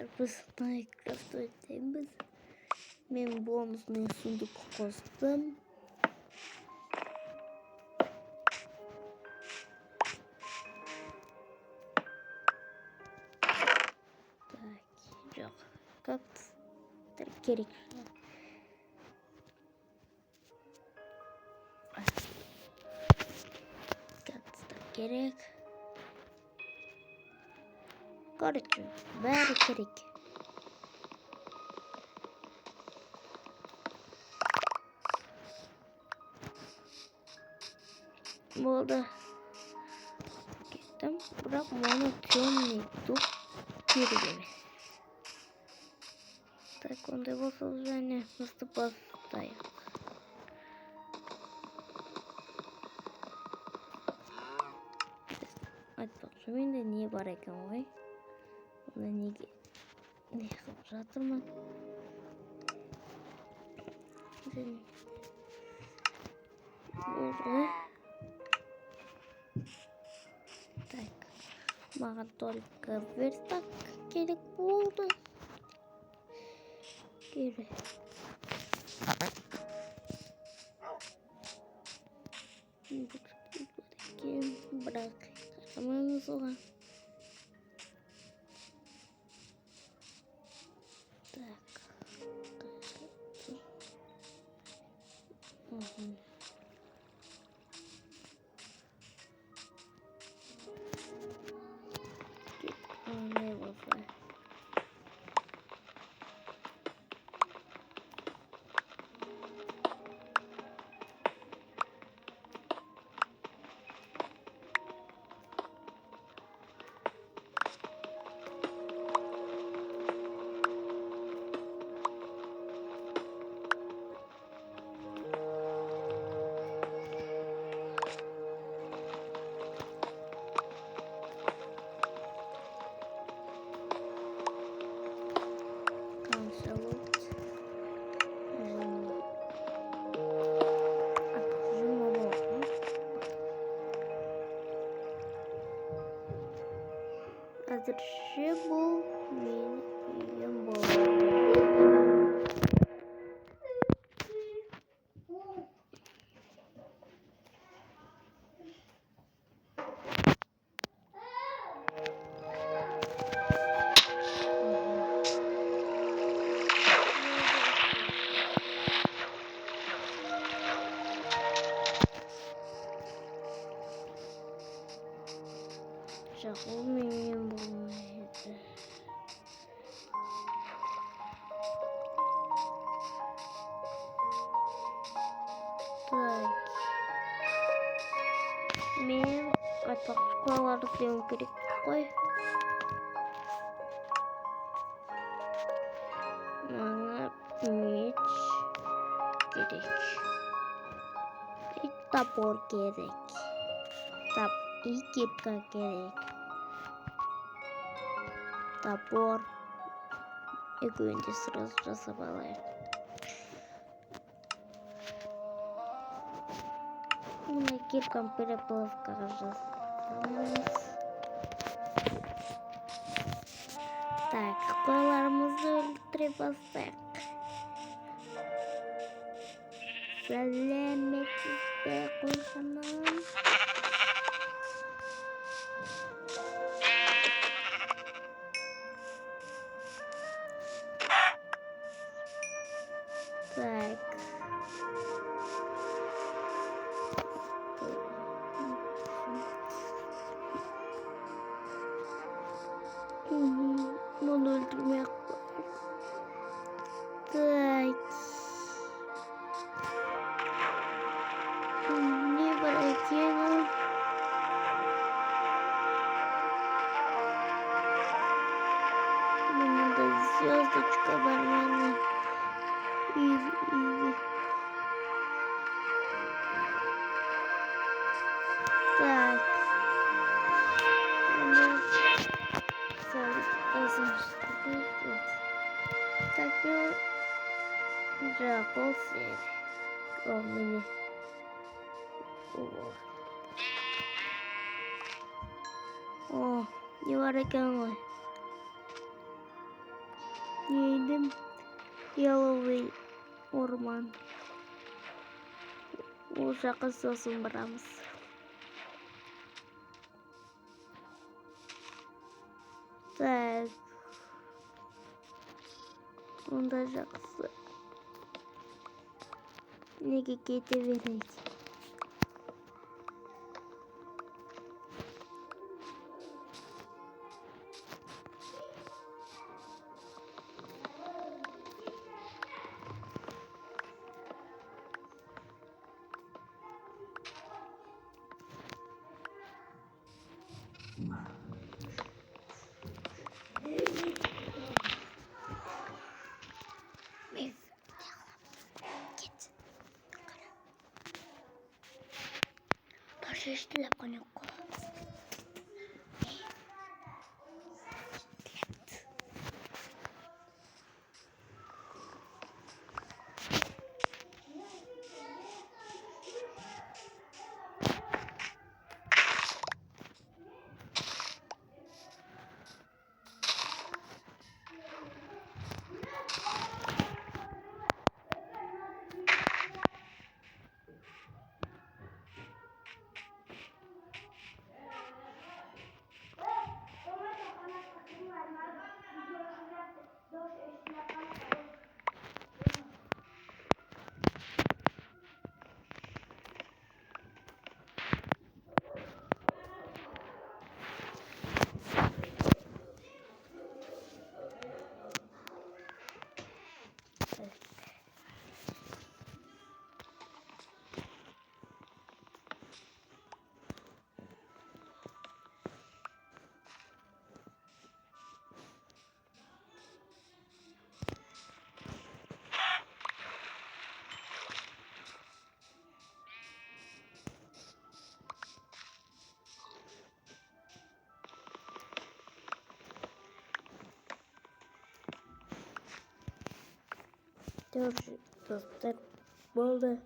arkadaşlar, biz Minecraft oynayacağız. Ben bonusunu sunduk kostüm. Tak, yok. Kaktüs gerek. Kaktüs gerek. Короче, бәрі керек. Болды. Кеттім, бірақ оны темный туп керек емес. Так, ондай болса және наступастайық. Айтпақшы, менде не бар екен ғой? Оны неге не қылып жатырмын? Болды. Так, маған только верстак керек болды. Керек. Бірақ қашамаймыз оған. Так. Ne болса? Әзірше бұл менің үйім болады. Бұл менің болмайды. Так. Мен айтпақшы қояларды істеуім керек қой. Маңа меч керек. И топор керек. И кирка керек. Топор. Екеуін де сразу жасап алайық. Мына киркам переплавкаға жасаймыз. Так, қойларымызды өлтіре бастайық. Сәлеметсіз бе, қойханам? Так. Bunu öldürmeye так. Не пройдено. Мне надо звездочка банана. Изи. Так. Так, уже 1серия. О, мне. О, не var ekan ғой. Neydim? Yellow orman. O жаққа сосын барамыз. Так. Онда жақсы. Неге кете берейік? Şiştilep konuyor. Dostlar, oldu.